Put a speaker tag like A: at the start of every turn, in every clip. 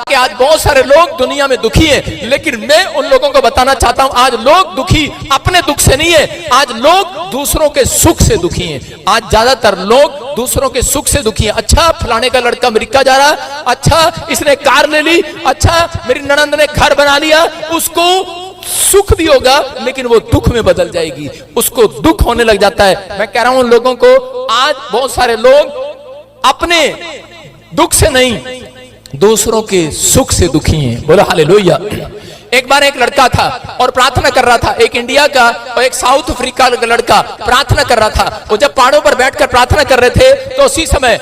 A: कि आज बहुत सारे लोग दुनिया में दुखी हैं, लेकिन मैं उन लोगों को बताना चाहता हूं आज लोग दुखी अपने दुख से नहीं है, आज लोग दूसरों के सुख से दुखी हैं। आज ज्यादातर लोग दूसरों के सुख से दुखी हैं। अच्छा फलाने का लड़का अमेरिका जा रहा, अच्छा इसने कार ले ली, अच्छा मेरी ननंद ने घर बना लिया, उसको सुख भी होगा लेकिन वो दुख में बदल जाएगी, उसको दुख होने लग जाता है। मैं कह रहा हूं उन लोगों को, आज बहुत सारे लोग अपने दुख से नहीं दूसरों के सुख से दुखी हैं। बोलो हालेलुया। एक बार एक लड़का था और प्रार्थना कर रहा था, एक इंडिया का और एक साउथ अफ्रीका का लड़का प्रार्थना कर रहा था। वो जब पहाड़ों पर बैठकर प्रार्थना कर रहे थे तो उसी समय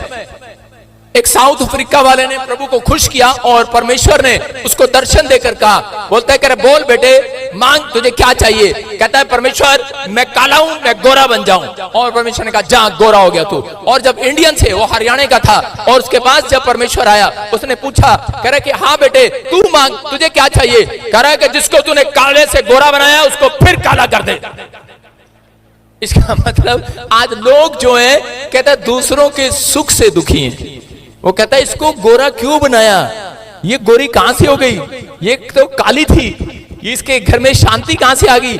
A: एक साउथ अफ्रीका वाले ने प्रभु को खुश किया और परमेश्वर ने उसको दर्शन देकर कहा, बोलता है, करे बोल बेटे मांग तुझे क्या चाहिए। कहता है परमेश्वर मैं काला हूं, मैं गोरा बन जाऊं। और परमेश्वर ने कहा जा गोरा हो गया तू। और जब इंडियन से, वो हरियाणा का था, और उसके पास जब परमेश्वर आया उसने पूछा, कह रहा कि हाँ बेटे तू मांग तुझे क्या चाहिए। कह रहा है कि जिसको तूने काले से गोरा बनाया उसको फिर काला कर दे। इसका मतलब आज लोग जो है कहता है दूसरों के सुख से दुखी हैं। वो कहता है इसको गोरा क्यों बनाया, ये गोरी कहां से हो गई, ये तो काली थी, इसके घर में शांति कहां से आ गई,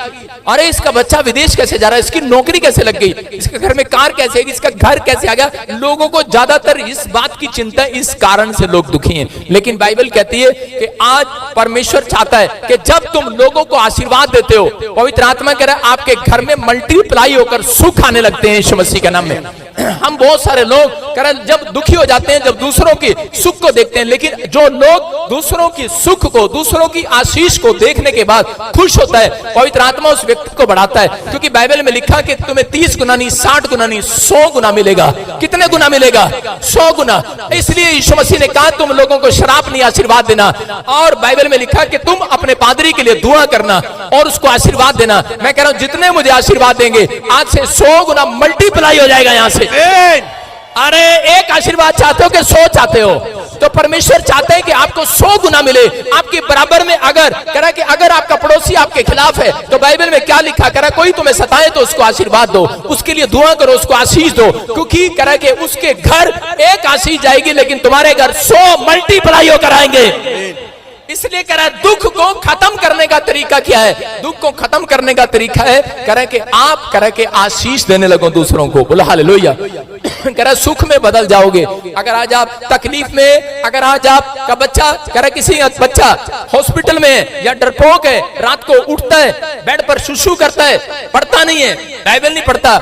A: अरे इसका बच्चा विदेश कैसे जा रहा है, इसकी नौकरी कैसे लग गई, इसके घर में कार कैसे है, इसका घर कैसे आ गया। लोगों को ज्यादातर इस बात की चिंता, इस कारण से लोग दुखी हैं। लेकिन बाइबल कहती है कि आज परमेश्वर चाहता है कि जब तुम लोगों को आशीर्वाद देते हो, पवित्र आत्मा कह रहा है आपके घर में मल्टीप्लाई होकर सुख आने लगते हैं यीशु मसीह के नाम में। हम बहुत सारे लोग जब दुखी हो जाते हैं जब दूसरों के सुख को देखते हैं, लेकिन जो लोग दूसरों की सुख को, दूसरों की आशीष को देखने के बाद खुश होता है, पवित्र आत्मा उस व्यक्ति को बढ़ाता है। क्योंकि बाइबल में लिखा कि तुम्हें 30 गुना नहीं, 60 गुना नहीं, 100 गुना मिलेगा। कितने गुना मिलेगा? 100 गुना। इसलिए यीशु मसीह ने कहा तुम लोगों को शराब नहीं आशीर्वाद देना। और बाइबल में लिखा कि तुम अपने पादरी के लिए दुआ करना और उसको आशीर्वाद देना। मैं कह रहा हूं जितने मुझे आशीर्वाद देंगे आज से 100 गुना मल्टीप्लाई हो जाएगा यहां से। अरे एक आशीर्वाद चाहते हो कि 100 चाहते हो? तो परमेश्वर चाहते हैं कि आपको 100 गुना मिले आपके बराबर में। अगर करा कि अगर आपका पड़ोसी आपके खिलाफ है तो बाइबल में क्या लिखा, करा कोई तुम्हें सताए तो उसको आशीर्वाद दो, उसके लिए दुआ करो, उसको आशीष दो, क्योंकि करा कि उसके घर एक आशीष जाएगी लेकिन तुम्हारे घर 100 मल्टीप्लाई होकर आएंगे। इसलिए कह रहा है दुख को खत्म करने का तरीका क्या है? दुख को खत्म करने का तरीका है कह कि आप कह के आशीष देने लगो दूसरों को। बोलो हालेलुया। कह रहा सुख में बदल जाओगे। अगर आज आप तकलीफ में, अगर आज आपका बच्चा कह रहा किसी बच्चा हॉस्पिटल में है या डरपोक है, रात को उठता है बेड पर शुशु करता है, पढ़ता नहीं है, बाइबल नहीं पढ़ता,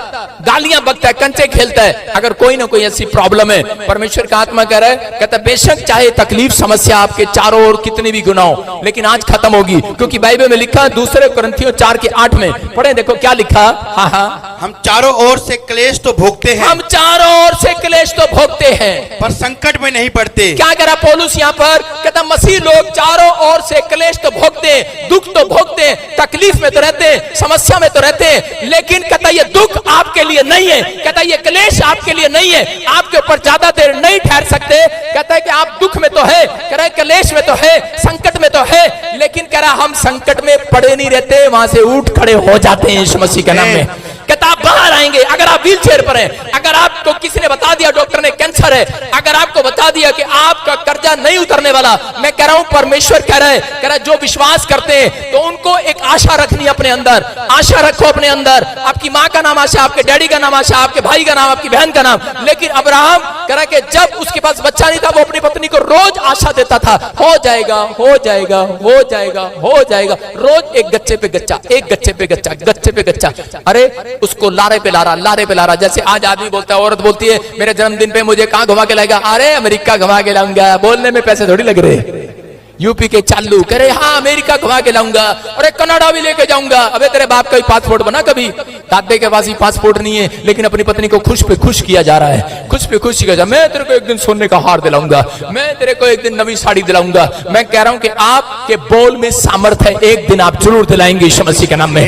A: गालियां बकता है, कंचे खेलता है, अगर कोई ना कोई ऐसी प्रॉब्लम है, परमेश्वर का आत्मा कह रहा है, कहता बेशक चाहे तकलीफ समस्या आपके चारों ओर कितनी भी गुना हो लेकिन आज खत्म होगी। क्योंकि बाइबल में लिखा दूसरे कुरिन्थियों 4:8 में पढ़े, देखो क्या लिखा। हाँ हाँ,
B: हम चारों ओर से क्लेश तो भोगते हैं,
A: हम चारों ओर से क्लेश तो भोगते हैं
B: पर संकट में नहीं पड़ते।
A: क्या करा पौलुस यहाँ पर? कहता मसीह लोग चारों ओर से क्लेश तो भोगते हैं, दुख तो भोगते हैं, तकलीफ में तो रहते हैं, समस्या में तो रहते हैं, लेकिन कहता ये दुख आपके लिए नहीं है, कहता ये क्लेश आपके लिए नहीं है, आपके ऊपर ज्यादा देर नहीं ठहर सकते। कहता है कि आप दुख में तो है, कह रहा है क्लेश में तो है, संकट में तो है, लेकिन कह रहा हम संकट में पड़े नहीं रहते, वहां से उठ खड़े हो जाते हैं यीशु मसीह के नाम में। कहता आप बाहर आएंगे। अगर आप व्हील चेयर पर हैं, अगर आपको किसी ने बता दिया डॉक्टर ने कैंसर है, अगर आपको बता दिया कि आपका कर्जा नहीं उतरने वाला, मैं कह रहा हूं परमेश्वर कह रहा है, कह रहा है जो विश्वास करते हैं तो उनको एक आशा रखनी अपने अंदर, आशा रखो अपने अंदर। आपकी माँ का नाम आशा, आपके डैडी का नाम आशा, आपके भाई का नाम, आपकी बहन का नाम। लेकिन अब्राहम कह रहा कि जब उसके पास बच्चा नहीं था वो अपनी पत्नी को रोज आशा देता था, हो जाएगा हो जाएगा हो जाएगा हो जाएगा, रोज एक गच्चे पे गच्चा, एक गच्चे पे गच्चा, गच्चे पे गच्चा, अरे उसको लारे पे लारा, लारे पे लारा। जैसे आज आदमी बोलता है, औरत बोलती है मेरे जन्मदिन पे मुझे कहां घुमा के लाएगा? अरे अमेरिका घुमा के लाऊंगा। बोलने में पैसे थोड़ी लग रहे। यूपी के चालू करे हाँ अमेरिका घुमा के लाऊंगा, अरे कनाडा भी लेके जाऊंगा। अबे तेरे बाप का ही पासपोर्ट बना कभी? दादे के पास ही पासपोर्ट नहीं है, लेकिन अपनी पत्नी को खुश पे खुश किया जा रहा है, खुश पे खुश किया जा। मैं तेरे को एक दिन सोने का हार दिलाऊंगा, मैं तेरे को एक दिन नवी साड़ी दिलाऊंगा। मैं कह रहा हूं कि आपके बोल में सामर्थ्य है, एक दिन आप जरूर दिलाएंगे यीशु मसीह के नाम में।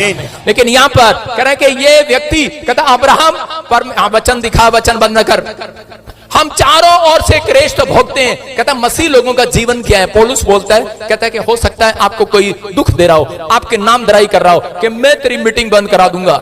A: लेकिन यहाँ पर कह रहे कि ये व्यक्ति कहता अब्राहम पर वचन दिखा, वचन बंद न कर, हम चारों ओर से क्लेश तो भोगते हैं। कहता मसीह लोगों का जीवन क्या है? पौलुस बोलता है, कहता है कि हो सकता है आपको कोई दुख दे रहा हो, आपके नाम दराई कर रहा हो कि मैं तेरी मीटिंग बंद करा दूंगा,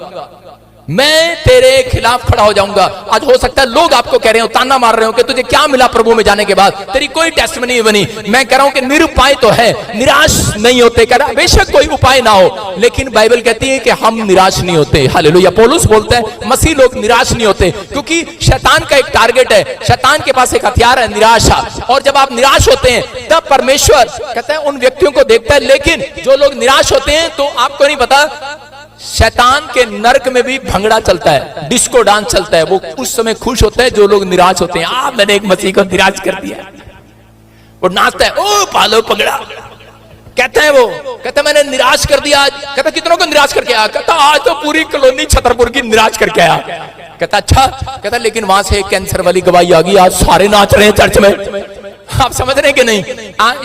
A: मैं तेरे खिलाफ खड़ा हो जाऊंगा। आज हो सकता है लोग आपको कह रहे हो, ताना मार रहे हो कि तुझे क्या मिला प्रभु में जाने के बाद, तेरी कोई टेस्टमनी नहीं बनी। मैं कह रहा हूं कि निरुपाय तो है, निराश नहीं होते। कह रहा बेशक कोई उपाय ना हो, लेकिन बाइबल कहती है कि हम निराश नहीं होते। हालेलुया। पौलुस बोलता है मसीह लोग निराश नहीं होते, क्योंकि शैतान का एक टारगेट है, शैतान के पास एक हथियार है, निराशा। और जब आप निराश होते हैं तब परमेश्वर कहता है उन व्यक्तियों को देखता है। लेकिन जो लोग निराश होते हैं, तो आपको नहीं पता, शैतान के नरक में भी भंगड़ा चलता है, डिस्को डांस चलता है। वो उस समय खुश होता है जो लोग निराश होते हैं। मैंने एक मसीह को निराश कर दिया, वो नाचता है, ओ पालो पगड़ा, कहता है वो, कहता मैंने निराश कर दिया आज। कहता कितनों को निराश करके आया? कहता आज तो पूरी कॉलोनी छतरपुर की निराश करके आया। कहता अच्छा। कहता लेकिन वहां से कैंसर वाली गवाही आ गई, आज सारे नाच रहे हैं चर्च में। आप समझ रहे हैं कि नहीं?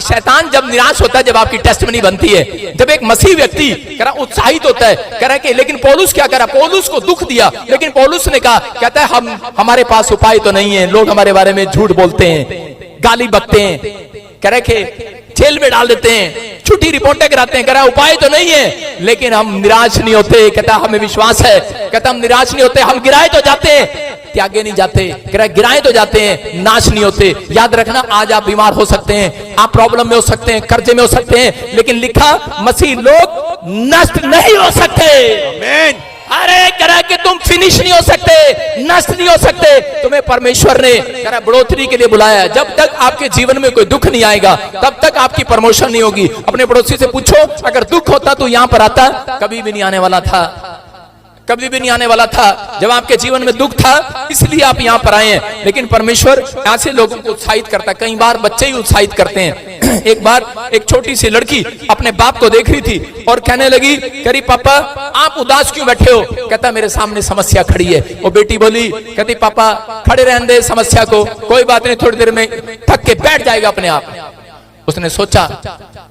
A: शैतान जब निराश होता है, जब आपकी टेस्टमनी बनती है, जब एक मसीह व्यक्ति कह रहा उत्साहित होता है, कह रहा है कि लेकिन पौलुस क्या करा, पौलुस को दुख दिया, लेकिन पौलुस ने कहा, कहता है हमारे पास उपाय तो नहीं है, लोग हमारे बारे में झूठ बोलते हैं, गाली बकते हैं, कह रहे कि जेल में डाल देते हैं, झूठी रिपोर्टें कराते हैं। कह रहा उपाय तो नहीं है, लेकिन हम निराश नहीं होते। कहता हमें विश्वास है, कहता हम निराश नहीं होते, हम गिराए तो जाते हैं, त्यागे नहीं जाते। कह रहा गिराए तो जाते हैं, नाश नहीं होते। याद रखना, आज आप बीमार हो सकते हैं, आप प्रॉब्लम में हो सकते हैं, कर्जे में हो सकते हैं, लेकिन लिखा मसीह लोग नष्ट नहीं हो सकते।
B: आमीन।
A: अरे कह रहा कि तुम फिनिश नहीं हो सकते, नष्ट नहीं हो सकते। तुम्हें परमेश्वर ने कह रहा बढ़ोतरी के लिए बुलाया। जब तक आपके जीवन में कोई दुख नहीं आएगा, तब तक आपकी प्रमोशन नहीं होगी। अपने पड़ोसी से पूछो, अगर दुख होता तो यहां पर आता? कभी भी नहीं आने वाला था, कभी भी नहीं आने वाला था। जब आपके जीवन में दुख था, इसलिए आप यहाँ पर आए हैं। लेकिन परमेश्वर ऐसे लोगों को उत्साहित करता है। कई बार बच्चे ही उत्साहित करते हैं। एक बार एक छोटी सी लड़की अपने बाप को देख रही थी और कहने लगी, करी पापा आप उदास क्यों बैठे हो? कहता मेरे सामने समस्या खड़ी है। वो बेटी बोली, कहती पापा खड़े रहने दे समस्या को, कोई बात नहीं, थोड़ी देर में थक के बैठ जाएगा अपने आप। उसने सोचा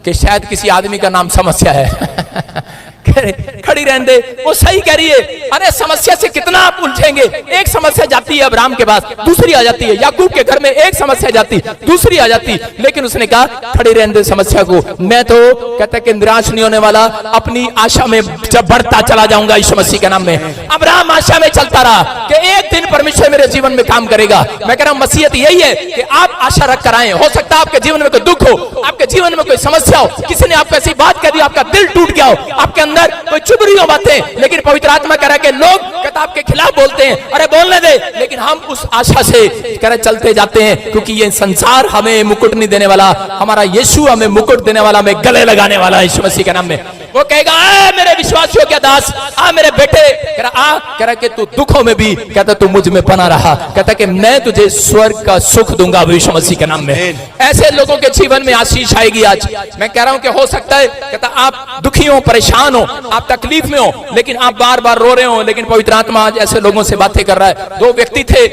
A: कि शायद किसी आदमी का नाम समस्या है। खड़ी रहने दे, वो सही कह रही है। अरे समस्या से कितना आप उलझेंगे? एक समस्या जाती है अब्राहम के पास, दूसरी आ जाती है। याकूब के घर में एक समस्या जाती, दूसरी आ जाती। लेकिन उसने कहा खड़ी रहने दे समस्या को। मैं तो कहता कि निराश नहीं होने वाला, अपनी आशा में जब बढ़ता चला जाऊंगा यीशु मसीह के नाम में। अब्राहम आशा में चलता रहा कि एक दिन परमेश्वर मेरे जीवन में काम करेगा। मैं कह रहा हूं मसीहत यही है कि आप आशा रख कर आए। हो सकता है आपके जीवन में कोई दुख हो, आपके जीवन में कोई समस्या हो, किसी ने आपको ऐसी बात कह दी, आपका दिल टूट गया हो, आपके अंदर कोई चुभ रही हो बातें, लेकिन पवित्र आत्मा कह रहा है कि लोग कहता आपके खिलाफ बोलते हैं, अरे बोलने दे। लेकिन हम उस आशा से कह रहे चलते जाते हैं, क्योंकि ये संसार हमें मुकुट नहीं देने वाला, हमारा यीशु हमें मुकुट देने वाला, हमें गले लगाने वाला यीशु मसीह के नाम में। वो कहेगा मेरे विश्वासियों के दास, मेरे बेटे, कह रहा कि तू दुखों में भी कहता तू मुझ में बना रहा। कहता कि मैं तुझे स्वर्ग का सुख दूंगा यीशु मसीह के नाम में। ऐसे लोगों के जीवन में आशीष आएगी। आज मैं कह रहा हूं कि हो सकता है कहता आप दुखी हो, परेशान हो, आप तकलीफ में हो, लेकिन आप बार बार रो रहे हो, लेकिन पवित्र आत्मा आज ऐसे लोगों से बातें कर रहा है। दो व्यक्ति थे,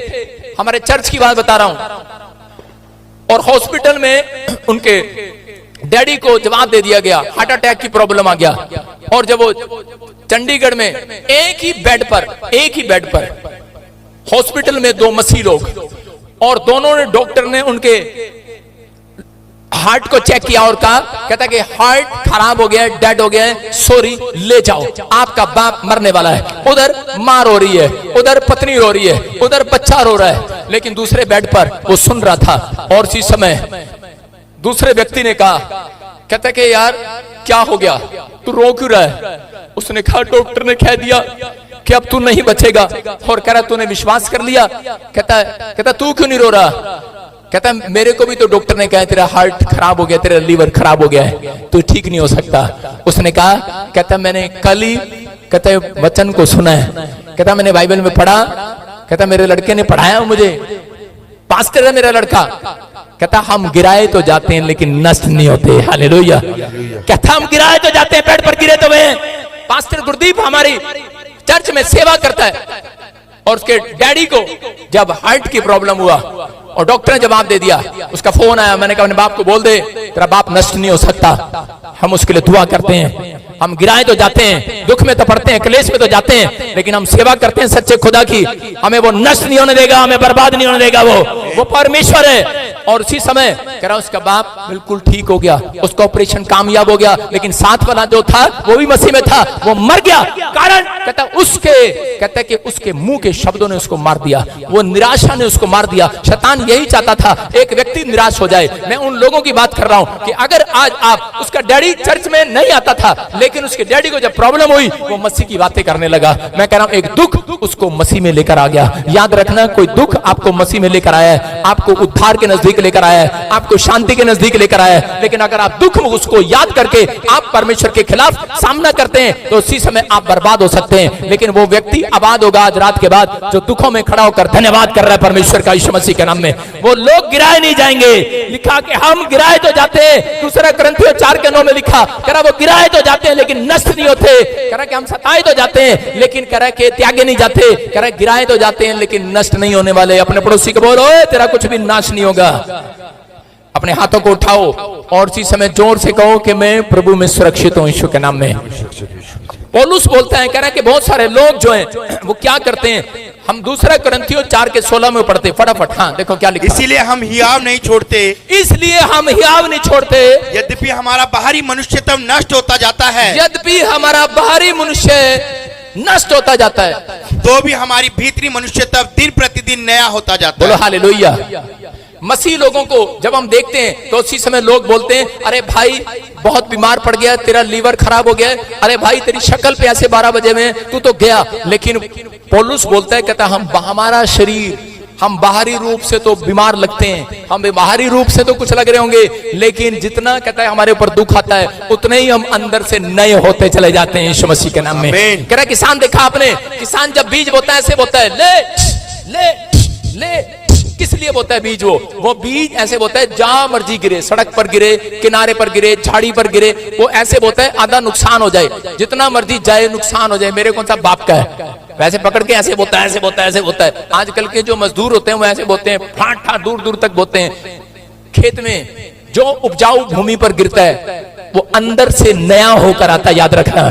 A: हमारे चर्च की बात बता रहा हूं, और हॉस्पिटल में उनके डैडी को जवाब दे दिया गया, हार्ट अटैक की प्रॉब्लम आ गया। और जब वो चंडीगढ़ में एक ही बेड पर हॉस्पिटल में दो मसीह लोग, और दोनों ने डॉक्टर ने उनके हार्ट को चेक किया और कहा, कहता कि हार्ट खराब हो गया है, डेड हो गया है, सॉरी ले जाओ, आपका बाप मरने वाला है। उधर मां रो रही है, उधर पत्नी रो रही है, उधर बच्चा रो रहा है, लेकिन दूसरे बेड पर वो सुन रहा था। और इसी समय दूसरे व्यक्ति ने कहा, कहता कि यार क्या हो गया, तू रो क्यों रहा है? उसने कहा डॉक्टर ने कह दिया कि अब तू नहीं बचेगा। और कह रहा तूने विश्वास कर लिया? कहता तू क्यों नहीं रो रहा? कहता मेरे को भी तो डॉक्टर ने कहा तेरा हार्ट खराब हो गया, तेरा लीवर खराब हो गया है, तू ठीक नहीं हो सकता। उसने कहा, कहता मैंने कल ही कहता वचन को सुना है, कहता मैंने बाइबल में पढ़ा, कहता मेरे लड़के ने पढ़ाया मुझे, पास्टर है मेरा लड़का। कहता हम गिराए तो जाते हैं लेकिन नष्ट नहीं होते। हालेलुया। कहता हम गिराए तो जाते हैं, पेट पर गिरे तो वे। पास्टर गुरदीप हमारी चर्च में सेवा करता है, और उसके डैडी को जब हार्ट की प्रॉब्लम हुआ और डॉक्टर ने जवाब दे दिया, उसका फोन आया, मैंने कहा अपने बाप को बोल दे तेरा बाप नष्ट नहीं हो सकता, हम उसके लिए दुआ करते हैं। हम गिराए तो जाते हैं, दुख में तो पड़ते हैं, क्लेश में तो जाते हैं, लेकिन हम सेवा करते हैं सच्चे खुदा की। हमें वो नष्ट नहीं होने देगा, हमें बर्बाद नहीं होने देगा। वो परमेश्वर है। और उसी समय कह रहा उसका बाप बिल्कुल ठीक हो गया, उसका ऑपरेशन कामयाब हो गया, लेकिन साथ वाला जो था वो भी मसीह में था, वो मर गया। कारण कहता कि उसके मुंह के शब्दों ने उसको मार दिया, वो निराशा ने उसको मार दिया। शैतान यही चाहता था एक व्यक्ति निराश हो जाए। मैं उन लोगों की बात कर रहा हूं कि अगर आज आप, उसका डैडी चर्च में नहीं आता था, लेकिन उसके डैडी को जब प्रॉब्लम हुई वो मसीह की बातें करने लगा। मैं कह रहा हूं एक दुख उसको मसीह में लेकर आ गया। याद रखना, कोई दुख आपको मसीह में लेकर आया है, आपको उद्धार के नजदीक लेकर आया है, आपको शांति के नजदीक लेकर आया है। लेकिन अगर आप दुख में उसको याद करके आप परमेश्वर के खिलाफ सामना करते हैं तो उसी समय आप बर्बाद हो सकते हैं। लेकिन वो व्यक्ति आबाद होगा आज रात के बाद जो दुखों में खड़ा होकर धन्यवाद कर रहा है परमेश्वर का यीशु मसीह के नाम में। वो लोग गिराए नहीं जाएंगे। लिखा कि हम गिराए तो जाते हैं, दूसरा कुरिन्थियों 4:9 में लिखा, कह रहा वो गिराए तो जाते हैं लेकिन नष्ट नहीं होते। कह रहा कि हम सताए तो जाते हैं लेकिन कह रहा कि त्यागे नहीं जाते। कह रहा गिराए तो जाते हैं लेकिन नष्ट नहीं होने वाले। अपने पड़ोसी को बोलो तेरा कुछ भी नाश नहीं होगा। अपने हाथों को उठाओ और इसी समय जोर से कहो कि मैं प्रभु में सुरक्षित हूं यीशु के नाम में। पौलुस बोलता है, कह रहा है कि बहुत सारे लोग जो हैं वो क्या करते हैं। हम दूसरा कुरिन्थियों 4:16 में पढ़ते फटाफट। हाँ देखो क्या लिखा,
B: इसीलिए हम हियाव नहीं छोड़ते,
A: इसलिए हम हियाव नहीं छोड़ते,
B: यद्यपि हमारा बाहरी मनुष्यत्व नष्ट होता जाता है,
A: यद्यपि हमारा बाहरी मनुष्य नष्ट होता जाता है,
B: तो भी हमारी भीतरी मनुष्यत्व दिन प्रतिदिन नया होता जाता
A: बोलो
B: है।
A: हालेलुया। मसीह लोगों को जब हम देखते हैं तो उसी समय लोग बोलते हैं, अरे भाई बहुत बीमार पड़ गया, तेरा लीवर खराब हो गया, अरे भाई तेरी शक्ल पे ऐसे 12 बजे में तू तो गया। लेकिन पौलुस बोलता है, कहता हमारा शरीर, हम बाहरी रूप से तो बीमार लगते हैं, हम बाहरी रूप से तो कुछ लग रहे होंगे, लेकिन जितना कहता है हमारे ऊपर दुख आता है उतने ही हम अंदर से नए होते चले जाते हैं यीशु मसीह के नाम में। कह रहा किसान देखा आपने, किसान जब बीज बोता है ऐसे बोता है, ले ले ले। किस लिए बोता है बीज? वो बीज ऐसे बोता है जहां मर्जी गिरे, सड़क पर गिरे, किनारे पर गिरे, झाड़ी पर गिरे, वो ऐसे बोता है आधा नुकसान हो जाए, जितना मर्जी जाए नुकसान हो जाए, मेरे कौन सा बाप का है। वैसे पकड़ के ऐसे बोता है, ऐसे बोता है, ऐसे बोता है। आजकल के जो मजदूर होते हैं वो ऐसे बोते हैं, फाट फाट दूर दूर तक बोते हैं। खेत में जो उपजाऊ भूमि पर गिरता है वो अंदर से नया होकर आता है। याद रखना,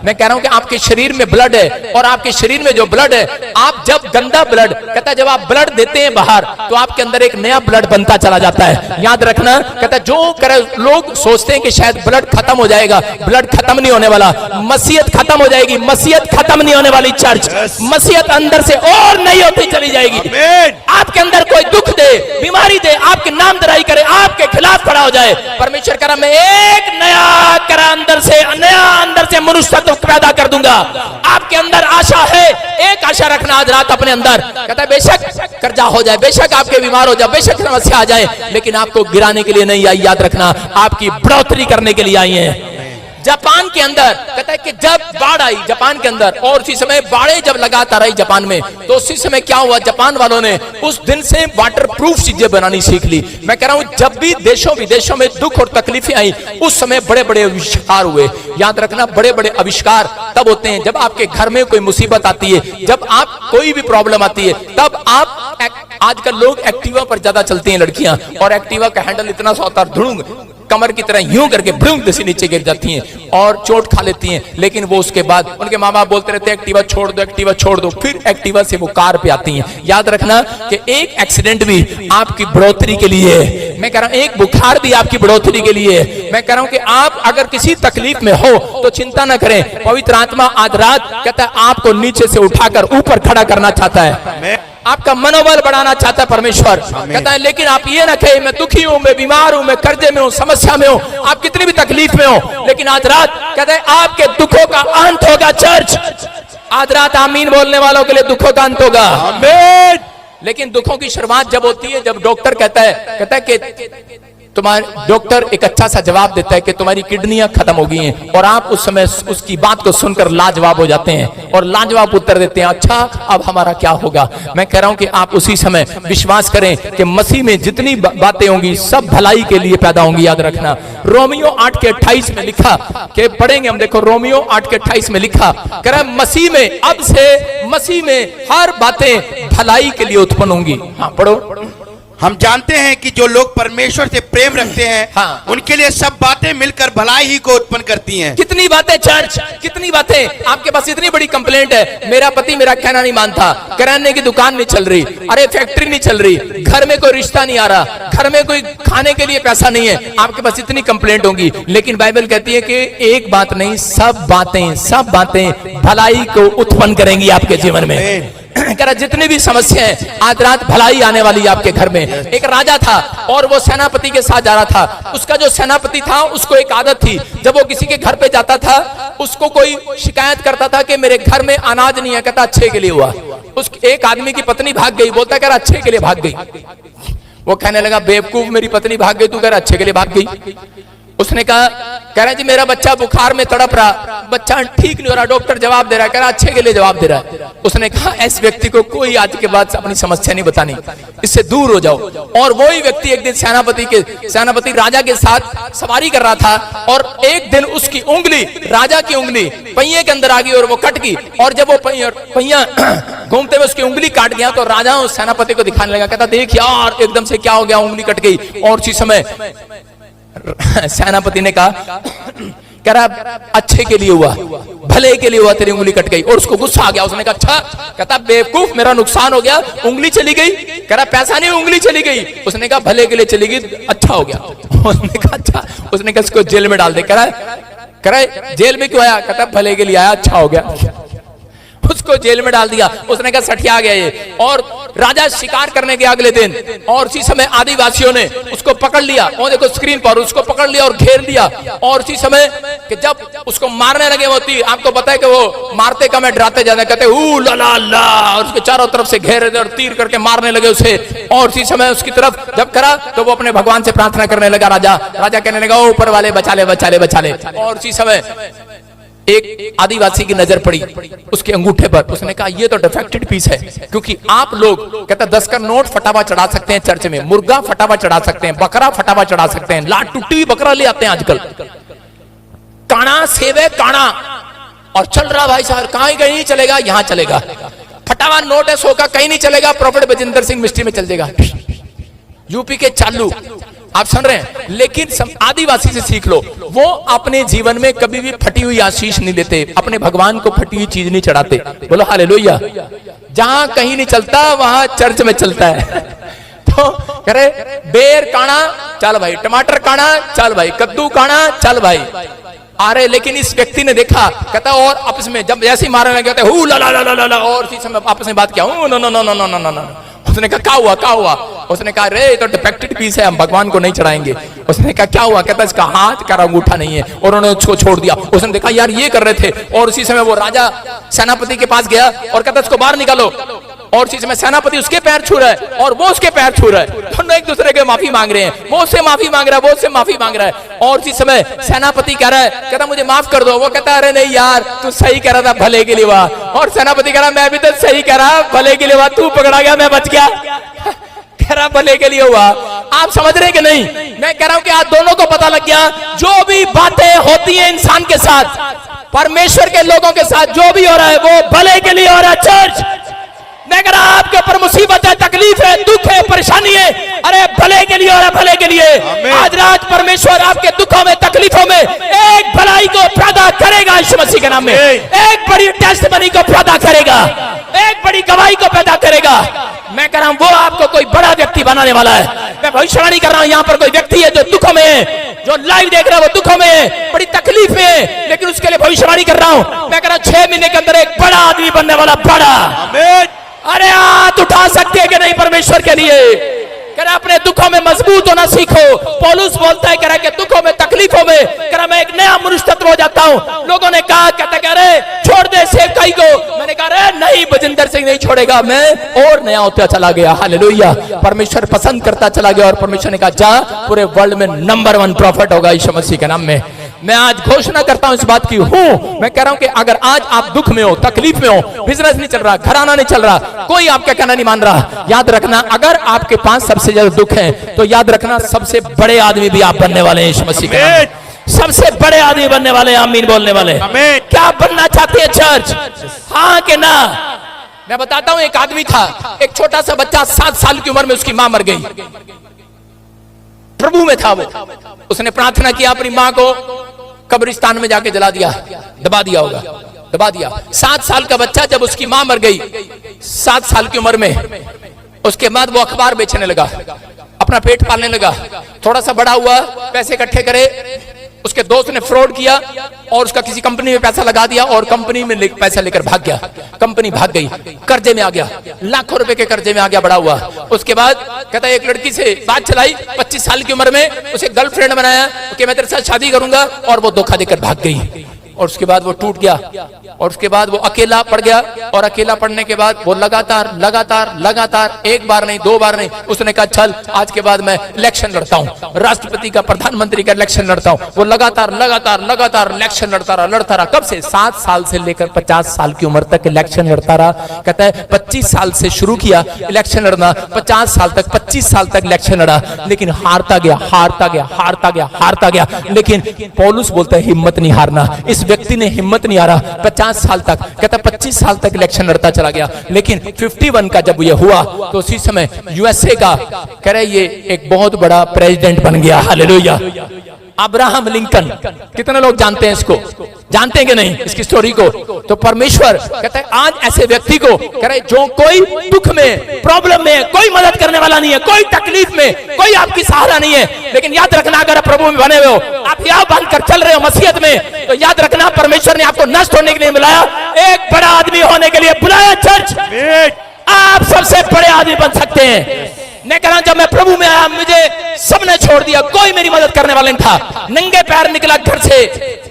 A: मैं कह रहा हूं कि आपके शरीर में ब्लड है और आपके शरीर में जो ब्लड है, आप जब गंदा ब्लड, कहता जब आप ब्लड देते हैं बाहर तो आपके अंदर एक नया ब्लड बनता चला जाता है। याद रखना, कहता जो करे, लोग सोचते हैं कि शायद ब्लड खत्म हो जाएगा, ब्लड खत्म नहीं होने वाला, मसीहत खत्म हो जाएगी, मसीहत खत्म नहीं होने वाली चर्च, मसीहत अंदर से और नई होती चली जाएगी। आपके अंदर कोई दुख दे, बीमारी दे, आपके नाम दराई करे, आपके खिलाफ खड़ा हो जाए, परमेश्वर करा मैं एक नया करा अंदर से मनुष्यत्व पैदा कर दूंगा। आपके अंदर आशा है, एक आशा रखना आज रात अपने अंदर, कहता है बेशक कर्जा हो जाए, बेशक आपके बीमार हो जाए, बेशक समस्या आ जाए, लेकिन आपको गिराने के लिए नहीं आई। याद रखना, आपकी बढ़ोतरी करने के लिए आई है। जापान के अंदर कहता है कि जब बाढ़ आई जापान के अंदर, और उसी समय बाढ़ें जब लगातार आई जापान में, तो उसी समय क्या हुआ, जापान वालों ने उस दिन से वाटर प्रूफ चीजें बनानी सीख ली। मैं कह रहा हूं जब भी देशों विदेशों में दुख और तकलीफें आई उस समय बड़े बड़े आविष्कार हुए। याद रखना, बड़े बड़े आविष्कार तब होते हैं जब आपके घर में कोई मुसीबत आती है, जब आप कोई भी प्रॉब्लम आती है, तब आप आजकल लोग एक्टिवा पर ज्यादा चलती हैं लड़कियां, और एक्टिवा का हैंडल इतना सा होता है, धुड़ुंग कमर की तरह यूं करके भ्रुंग से नीचे गिर जाती हैं और चोट खा लेती हैं। लेकिन वो उसके बाद उनके माँ बाप बोलते रहते हैं एक्टिवा छोड़ दो, एक्टिवा छोड़ दो, फिर एक्टिवा से वो कार पे आती हैं। याद रखना कि एक एक्सीडेंट भी आपकी बढ़ोतरी के लिए है। मैं कह रहा हूं एक बुखार भी आपकी बढ़ोतरी के लिए है। मैं कह रहा हूं कि आप अगर किसी तकलीफ में हो तो चिंता ना करें, पवित्र आत्मा आज रात कहता है आपको नीचे से उठाकर ऊपर खड़ा करना चाहता है, आपका मनोबल बढ़ाना चाहता है परमेश्वर। कहता है लेकिन आप ये ना कहे मैं दुखी हूं, मैं बीमार हूं, मैं कर्जे में हूं, समस्या में हूं, आप कितनी भी तकलीफ में हो, लेकिन आज रात कहता है आपके दुखों का अंत होगा। चर्च आज रात आमीन बोलने वालों के लिए दुखों का अंत होगा। आमीन। लेकिन दुखों की शुरुआत जब होती है जब डॉक्टर कहता है कि तुम्हारे डॉक्टर एक अच्छा सा जवाब देता है कि तुम्हारी किडनियां खत्म हो गई हैं, और आप उस समय उसकी बात को सुनकर लाजवाब हो जाते हैं और लाजवाब उत्तर देते हैं, अच्छा अब हमारा क्या होगा। मैं कह रहा हूं कि आप उसी समय विश्वास करें कि मसीह में जितनी बातें होंगी सब भलाई के लिए पैदा होंगी। याद रखना, रोमियो 8:28 में लिखा कि पढ़ेंगे हम, देखो रोमियो 8:28 में लिखा, कह रहा है मसीह में, अब से मसीह में हर बातें भलाई के लिए उत्पन्न होंगी। हाँ पढ़ो।
B: हम जानते हैं कि जो लोग परमेश्वर से प्रेम रखते हैं,
A: हाँ।
B: उनके लिए सब बातें मिलकर भलाई ही को उत्पन्न करती हैं।
A: कितनी बातें चर्च, कितनी बातें। आपके पास इतनी बड़ी कंप्लेंट है, मेरा पति मेरा कहना नहीं मानता, किराने की दुकान नहीं चल रही, अरे फैक्ट्री नहीं चल रही, घर में कोई रिश्ता नहीं आ रहा, घर में कोई खाने के लिए पैसा नहीं है। आपके पास इतनी कंप्लेंट होंगी, लेकिन बाइबल कहती है कि एक बात नहीं, सब बातें भलाई को उत्पन्न करेंगी आपके जीवन में। कह रहा जितनी भी समस्या है, आज रात भलाई आने वाली है आपके घर में। एक राजा था और वो सेनापति के साथ जा रहा था। उसका जो सेनापति था उसको एक आदत थी, जब वो किसी के घर पे जाता था, उसको कोई शिकायत करता था कि मेरे घर में अनाज नहीं है, कहता अच्छे के लिए हुआ। उस एक आदमी की पत्नी भाग गई, बोलता कह रहा अच्छे के लिए भाग गई। वो कहने लगा बेवकूफ, मेरी पत्नी भाग गई, तू कह रहा अच्छे के लिए भाग गई। उसने कहा, कह रहा जी मेरा बच्चा बुखार में तड़प रहा, बच्चा ठीक नहीं हो रहा, डॉक्टर जवाब दे रहा है, कह रहा अच्छे के लिए जवाब दे रहा है। उसने कहा इस व्यक्ति को कोई आज के बाद अपनी समस्या नहीं बतानी, इससे दूर हो जाओ। और वही व्यक्ति एक दिन सेनापति राजा के साथ सवारी कर रहा था, और एक दिन उसकी उंगली, राजा की उंगली पहिए के अंदर आ गई और वो कट गई। और जब वो पहिया घूमते हुए उसकी उंगली काट गया, तो राजा उस सेनापति को दिखाने लगा, कहता देख यार एकदम से क्या हो गया, उंगली कट गई। और उसी समय सेनापति ने कहा, कह रहा अच्छे के लिए हुआ, भले के लिए हुआ, तेरी उंगली कट गई। और उसको गुस्सा आ गया। उसने कहा अच्छा, कहता बेवकूफ, मेरा नुकसान हो गया, उंगली चली गई। कह रहा पैसा नहीं, उंगली चली गई। उसने कहा भले के लिए चली गई, अच्छा हो गया। उसने कहा अच्छा, उसने कहा इसको जेल में डाल दे। कह रहा जेल में क्यों आया? कहता भले के लिए आया, अच्छा हो गया। उसको जेल में डाल दिया। उसने कहा सठिया गया ये। और राजा शिकार करने के अगले दिन, और उसी समय आदिवासियों ने उसको पकड़ लिया, और देखो स्क्रीन पर, उसको पकड़ लिया और घेर दिया। और उसी समय कि जब उसको मारने लगे वो तीर, आपको पता है कि वो मारते कम है, डराते ज्यादा, कहते ऊ ला ला ला, और उसके चारों तरफ से घेर और तीर करके मारने लगे उसे। और उसी समय उसकी तरफ जब करा तो वो अपने भगवान से प्रार्थना करने लगा। राजा कहने लगा ओ ऊपर वाले बचा ले, बचा ले, बचा ले। और उसी समय एक आदिवासी की नजर पड़ी उसके अंगूठे पर। उसने कहा ये तो डिफेक्टेड पीस है, क्योंकि आप लोग कहता 10 का नोट फटावा चढ़ा सकते हैं चर्च में, मुर्गा फटावा चढ़ा सकते हैं, बकरा फटावा चढ़ा सकते हैं, लाट टूटी बकरा ले आते हैं आजकल, काना सेवे काना, और चल रहा भाई साहब, कहीं नहीं चलेगा, यहां चलेगा। फटावा नोट है 100 का, कहीं नहीं चलेगा, प्रॉफिट बजिंदर सिंह मिस्ट्री में चल जाएगा। यूपी के चालू, आप सुन रहे हैं। लेकिन आदिवासी से सीख लो, वो अपने जीवन में कभी भी फटी हुई आशीष नहीं लेते, अपने भगवान को फटी हुई चीज नहीं चढ़ाते। बोलो हालेलुया। जहां कहीं नहीं चलता वहां चर्च में चलता है। तो करे बेर काना, चल भाई, टमाटर काना, चल भाई, कद्दू काना, चल भाई। अरे लेकिन इस व्यक्ति ने देखा, कहता और आपस में जब जैसे ही मारने लगे, हु ला ला ला ला ला, और इसी समय आपस में बात किया, no no no no no no no. उसने कहा क्या हुआ, क्या हुआ? उसने कहा रे तो डिफेक्टेड पीस है, हम भगवान को नहीं चढ़ाएंगे। उसने कहा क्या हुआ? कहता इसका हाथ का अंगूठा नहीं है, और उन्होंने उसको छोड़ दिया। उसने देखा यार ये कर रहे थे, और उसी समय वो राजा सेनापति के पास गया और कहता इसको बाहर निकालो। और उसी समय सेनापति उसके पैर छू रहा है और वो उसके पैर छू रहा है, दोनों एक दूसरे के माफी मांग रहे हैं। वो उससे माफी मांग रहा है, वो उससे माफी मांग रहा है। और उसी समय सेनापति कह रहा है, कहता मुझे माफ कर दो। वो कहता अरे नहीं यार, तू सही कह रहा था, भले के लिए हुआ। और सेनापति कह रहा मैं भी तो सही कह रहा, भले के लिए हुआ, तू पकड़ा गया, मैं बच गया। कह रहा भले के लिए हुआ। आप समझ रहे कि नहीं? मैं कह रहा हूं कि आज दोनों को पता लग गया, जो भी बातें होती है इंसान के साथ, परमेश्वर के लोगों के साथ जो भी हो रहा है वो भले के लिए हो रहा है। चर्च, मैं कह रहा आपके ऊपर मुसीबत है, तकलीफ है, दुख है, परेशानी है, अरे भले के लिए हो रहा है, भले के लिए। आज रात परमेश्वर आपके दुखों में, तकलीफों में एक भलाई को पैदा करेगा यीशु मसीह के नाम में। एक बड़ी टेस्टमनी को पैदा करेगा, एक बड़ी गवाही को पैदा करेगा। मैं कह रहा हूं वो आपको कोई बड़ा व्यक्ति बनाने वाला है। मैं भविष्यवाणी कर रहा हूं, यहाँ पर कोई व्यक्ति है जो दुखों में है, जो लाइव देख रहा है वो दुखों में है, बड़ी तकलीफ में है, लेकिन उसके लिए भविष्यवाणी कर रहा हूं। मैं कह रहा हूं 6 महीने के अंदर एक बड़ा आदमी बनने वाला, बड़ा। अरे हाथ उठा सकते हैं कि नहीं परमेश्वर के लिए? कह रहा अपने दुखों में मजबूत होना सीखो। पौलुस बोलता है, कह रहा कि दुखों में, तकलीफों में, कह रहा मैं एक नया मनुष्य तत्व हो जाता हूं। लोगों ने कहा, कहता कह रहे छोड़ दे सेवकाई को। मैंने कहा अरे नहीं, बजिंदर सिंह नहीं छोड़ेगा, मैं और नया होता चला गया। हालेलुया। परमेश्वर पसंद करता चला गया और परमेश्वर ने कहा जा, पूरे वर्ल्ड में नंबर 1 प्रॉफिट होगा यीशु मसीह के नाम में। मैं आज घोषणा करता हूं इस बात की। मैं कह रहा हूं कि अगर आज आप दुख में हो, तकलीफ में हो, बिजनेस नहीं चल रहा, घराना नहीं चल रहा, कोई आपका कहना नहीं मान रहा, याद रखना अगर आपके पास सबसे ज्यादा दुख है तो याद रखना सबसे बड़े आदमी भी आप बनने वाले हैं यीशु मसीह के नाम में। सबसे बड़े आदमी बनने वाले, आमीन बोलने वाले। क्या बनना चाहते हैं चर्च? हाँ कि ना? मैं बताता हूं, एक आदमी था, एक छोटा सा बच्चा 7 साल की उम्र में उसकी मां मर गई। प्रभु में था वो, उसने प्रार्थना किया, अपनी मां को कब्रिस्तान में जाके जला दिया, दबा दिया होगा, दबा दिया। 7 साल का बच्चा जब उसकी मां मर गई 7 साल की उम्र में, उसके बाद वो अखबार बेचने लगा, अपना पेट पालने लगा। थोड़ा सा बड़ा हुआ, पैसे इकट्ठे करे, उसके दोस्त ने फ्रॉड किया और उसका किसी कंपनी में पैसा लगा दिया और कंपनी में पैसा लेकर भाग गया। कंपनी भाग गई, कर्जे में आ गया, लाखों रुपए के कर्जे में आ गया, बड़ा हुआ। उसके बाद कहता है एक लड़की से बात चलाई, 25 साल की उम्र में उसे गर्लफ्रेंड बनाया कि मैं तेरे साथ शादी करूंगा, और वो धोखा देकर भाग गई। और उसके बाद वो टूट गया, और उसके बाद वो अकेला पड़ गया, और अकेला पड़ने के बाद वो लगातार लगातार लगातार, एक बार नहीं, 2 बार नहीं, उसने कहा चल आज के बाद मैं इलेक्शन लड़ता हूं, राष्ट्रपति का, प्रधानमंत्री का इलेक्शन लड़ता हूं। वो लगातार लगातार लगातार इलेक्शन लड़ता रहा। कब से? 7 साल से लेकर 50 साल की उम्र तक इलेक्शन लड़ता रहा। कहता है 25 साल से शुरू किया इलेक्शन लड़ना, 50 साल तक, 25 साल तक इलेक्शन लड़ा, लेकिन हारता गया, हारता गया, हारता गया, हारता गया। लेकिन पौलुस बोलता है हिम्मत नहीं हारना। इस व्यक्ति ने हिम्मत नहीं हारा 50 साल तक। कहता 25 साल तक इलेक्शन लड़ता चला गया, लेकिन 51 का जब ये हुआ तो उसी समय यूएसए का कह रहे ये एक बहुत बड़ा प्रेसिडेंट बन गया। हालेलुया। अब्राहम लिंकन, कितने लोग जानते हैं इसको? जानते हैं कि नहीं इसकी स्टोरी को? तो परमेश्वर कहता है आज ऐसे व्यक्ति को कह रहे जो कोई दुख में, प्रॉब्लम में, कोई मदद करने वाला नहीं है, कोई तकलीफ में कोई आपकी सहारा नहीं है, लेकिन याद रखना अगर आप प्रभु में बने हुए हो, आप यहाँ बांध कर चल रहे हो मसीहत में, तो याद रखना परमेश्वर ने आपको नष्ट होने के लिए बुलाया, एक बड़ा आदमी होने के लिए बुलाया। चर्च आप सबसे बड़े आदमी बन सकते हैं। मैं कह रहा हूं जब मैं प्रभु में आया मुझे सबने छोड़ दिया, कोई मेरी मदद करने वाला नहीं था। नंगे पैर निकला घर से,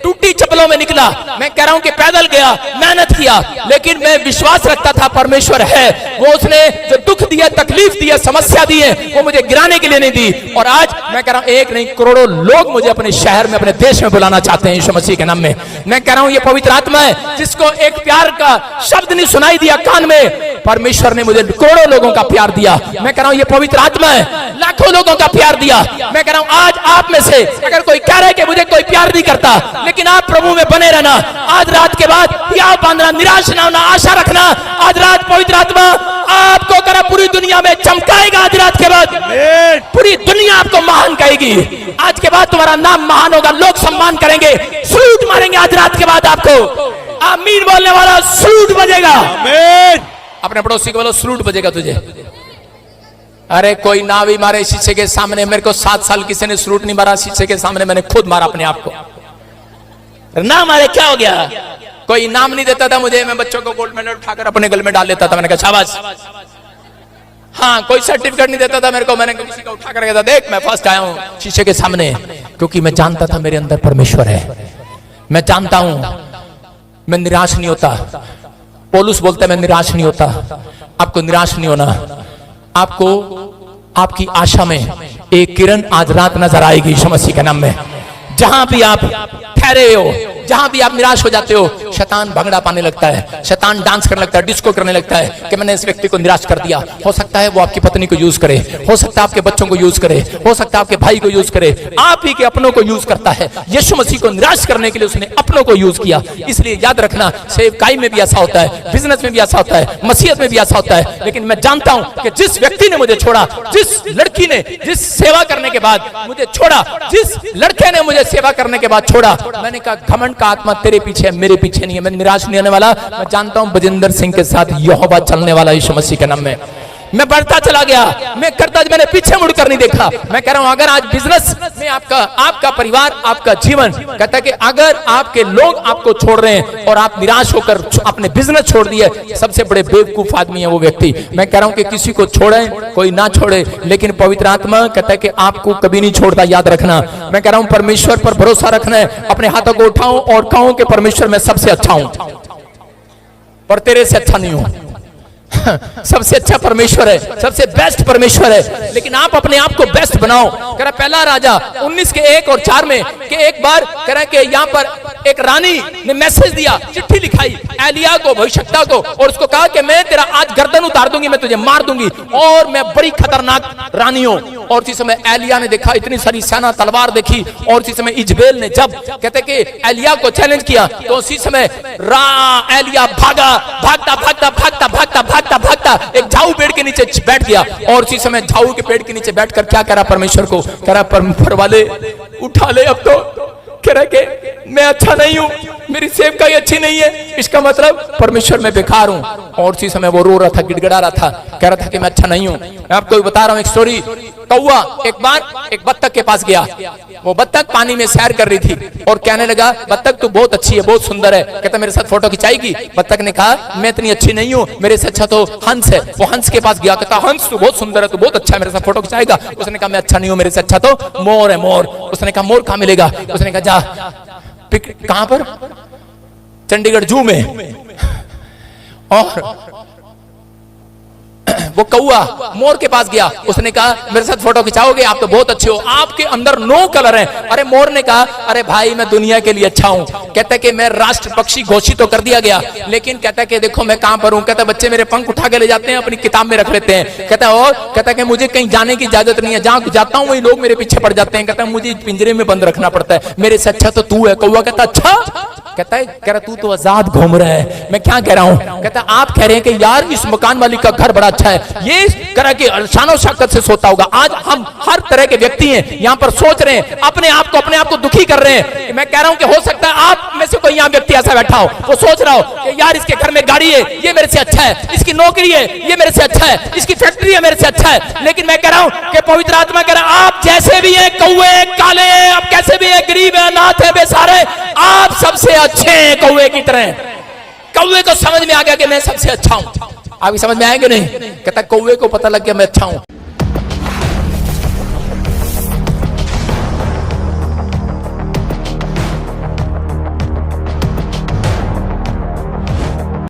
A: टूटी चप्पलों में निकला। मैं कह रहा हूं कि पैदल गया, मेहनत किया, लेकिन मैं विश्वास रखता था परमेश्वर है। वो उसने जो दुख दिया, तकलीफ दिया, समस्या दी है, वो मुझे गिराने के लिए नहीं दी। और आज मैं कह रहा हूं एक नहीं करोड़ों लोग मुझे अपने शहर में, अपने देश में बुलाना चाहते हैं यीशु मसीह के नाम में। मैं कह रहा हूं ये पवित्र आत्मा है जिसको एक प्यार का शब्द नहीं सुनाई दिया कान में, परमेश्वर ने मुझे करोड़ों लोगों का प्यार दिया। मैं कह रहा हूं ये पवित्र आत्मा है, लाखों लोगों का प्यार दिया। मैं कह रहा हूं आज आप में से अगर कोई कह रहा है कि मुझे कोई प्यार नहीं करता, लेकिन आप प्रभु में बने रहना। आज रात के बाद प्यार बांधना, निराश ना होना, आशा रखना। आज रात पवित्र आत्मा आपको करा पूरी दुनिया में चमकाएगा। आज रात के बाद पूरी दुनिया आपको महान कहेगी। आज के बाद तुम्हारा नाम महान होगा, लोग सम्मान करेंगे, सलूट मारेंगे। आज रात के बाद आपको आमीन बोलने वाला सलूट बजेगा। अपने पड़ोसी को बोलो सलूट बजेगा तुझे। अरे कोई ना भी मारे शीशे के सामने, मेरे को 7 साल किसी ने सलूट नहीं मारा शीशे के सामने, मैंने खुद मारा अपने आप को। ना मारे क्या हो गया? कोई इनाम नहीं देता था मुझे, मैं बच्चों को गोल्ड मेडल उठाकर अपने गले में डाल लेता था। मैंने कहा शाबाश। हाँ, कोई सर्टिफिकेट नहीं देता था मेरे को, मैंने किसी को उठाकर कहता देख मैं फर्स्ट आया हूं शीशे के सामने, क्योंकि मैं जानता था मेरे अंदर परमेश्वर है। मैं जानता हूं मैं निराश नहीं होता। पौलुस बोलता है मैं निराश नहीं होता। आपको निराश नहीं होना। आपको आपकी आशा में एक किरण आज रात नजर आएगी यीशु मसीह के नाम में। जहां भी आप ठहरे हो, जहां भी आप निराश हो जाते हो, शैतान भंगड़ा पाने लगता है, शैतान डांस करने लगता है, डिस्को करने लगता है कि मैंने इस व्यक्ति को निराश कर दिया। हो सकता है वो आपकी पत्नी को यूज करे, हो सकता है आपके बच्चों को यूज करे, हो सकता है आपके भाई को यूज करे, आप ही के अपनों को यूज करता है। यीशु मसीह को निराश करने के लिए उसने अपनों को यूज किया। इसलिए याद रखना सेवकाई में भी ऐसा होता है, बिजनेस में भी ऐसा होता है, मसीहत में भी ऐसा होता है। लेकिन मैं जानता हूं कि जिस व्यक्ति ने मुझे छोड़ा, जिस लड़की ने जिस सेवा करने के बाद मुझे छोड़ा, जिस लड़के ने मुझे सेवा करने के बाद छोड़ा, मैंने कहा घमंड का आत्मा तेरे पीछे है, मेरे पीछे नहीं है। मैं निराश नहीं होने वाला। मैं जानता हूं बजिंदर सिंह के साथ यहोवा चलने वाला यीशु मसीह के नाम में। मैं बढ़ता चला गया, मैं करता, मैंने पीछे मुड़कर नहीं देखा। मैं कह रहा हूं अगर आज बिजनेस में आपका परिवार, आपका जीवन कहता है कि अगर आपके लोग आपको छोड़ रहे हैं और आप निराश होकर अपने बिजनेस छोड़ दिए, सबसे बड़े बेवकूफ आदमी है वो व्यक्ति। मैं कह रहा हूं कि किसी को छोड़े, कोई ना छोड़े, लेकिन पवित्र आत्मा कहता है कि आपको कभी नहीं छोड़ता। याद रखना। मैं कह रहा हूं परमेश्वर पर भरोसा रखना है। अपने हाथों को उठाऊं और कहूं कि परमेश्वर मैं सबसे अच्छा हूं पर तेरे से अच्छा नहीं हूं। सबसे अच्छा परमेश्वर है, सबसे बेस्ट परमेश्वर है, लेकिन आप अपने आप को बेस्ट बनाओ। कह रहा पहला राजा 19 के 1 और 4 में कि एक बार कह रहा कि यहाँ पर एक रानी ने मैसेज दिया, चिट्ठी लिखाई एलिया को, भविष्यवक्ता को, और उसको कहा कि मैं तेरा आज गर्दन उतार दूंगी, मैं तुझे मार दूंगी, और मैं बड़ी खतरनाक रानी हूं। और इसी समय एलिया ने देखा इतनी सारी सेना, तलवार देखी, और इसी समय इजबेल ने जब कहते कि एलिया को चैलेंज किया, तो उसी समय एलिया भागा, भागता भागता भागता भागता भागता भागता एक झाऊ पेड़ के नीचे बैठ गया। और उसी समय झाऊ के पेड़ के नीचे बैठकर क्या कह रहा परमेश्वर को, कह रहा परमेश्वर वाले उठा ले, अब तो कह रहा कि मैं अच्छा नहीं हूं, मेरी सेवकाई अच्छी नहीं है, इसका मतलब परमेश्वर मैं बेकार हूं। और उसी समय वो रो रहा था, गिड़गिड़ा रहा था, कह रहा था कि मैं अच्छा नहीं हूं। मैं आपको बता रहा हूं एक स्टोरी। कौवा एक बार एक बत्तख के पास गया, वो बत्तख पानी में सैर कर रही थी और कहने लगा, बत्तख तू बहुत अच्छी है, बहुत सुंदर है, कहता मेरे साथ फोटो खिंचाएगी। बत्तख ने कहा मैं इतनी अच्छी नहीं हूं, मेरे से अच्छा तो हंस है। वो हंस के पास गया, कहता हंस तू बहुत सुंदर है, तू बहुत अच्छा है, मेरे साथ फोटो खिंचाएगा। उसने कहा मैं अच्छा नहीं हूं, मेरे से अच्छा तो मोर है, मोर। उसने कहा मोर कहां मिलेगा? उसने कहा जा कहां पर? चंडीगढ़ जू में। और वो कौवा मोर के पास गया, उसने कहा मेरे साथ फोटो खिंचाओगे? आप तो बहुत अच्छे हो, आपके अंदर 9 कलर हैं। अरे मोर ने कहा अरे भाई मैं दुनिया के लिए अच्छा हूं, कहता कि मैं राष्ट्र पक्षी घोषित तो कर दिया गया, लेकिन कहता कि देखो मैं कहां पर हूं, कहता बच्चे मेरे पंख उठा के ले जाते हैं, अपनी किताब में रख लेते हैं, कहता और कहता कि मुझे कहीं जाने की इजाजत नहीं है, जहां जाता हूं वही लोग मेरे पीछे पड़ जाते हैं, कहता मुझे पिंजरे में बंद रखना पड़ता है, मेरे से अच्छा तो तू है। कौवा कहता अच्छा, कहता है कह रहा तू तो आजाद घूम रहा है, मैं क्या कह रहा हूं? कहता आप कह रहे हैं कि यार इस मकान मालिक का घर बड़ा अच्छा है, ये तरह की शानो शौकत से सोता होगा। आज हम हर तरह के व्यक्ति हैं यहाँ पर सोच रहे हैं, अपने आप को दुखी कर रहे हैं। मैं कह रहा हूं कि हो सकता है आप में से कोई यहाँ व्यक्ति ऐसा बैठा हो, वो सोच रहा हो कि यार इसके घर में गाड़ी है, ये मेरे से अच्छा है, इसकी नौकरी है, ये मेरे से अच्छा है, इसकी फैक्ट्री है, मेरे से अच्छा है। लेकिन मैं कह रहा हूं कि पवित्र आत्मा कह रहा है आप जैसे भी है, कौवे काले हैं, आप कैसे भी है, गरीब है, अनाथ है, बेसहारा, आप सबसे अच्छे हैं कौवे की तरह। कौवे को समझ में आ गया कि मैं सबसे अच्छा हूं। आपकी समझ में आएगा नहीं? कहता कौवे को पता लग गया मैं अच्छा हूं।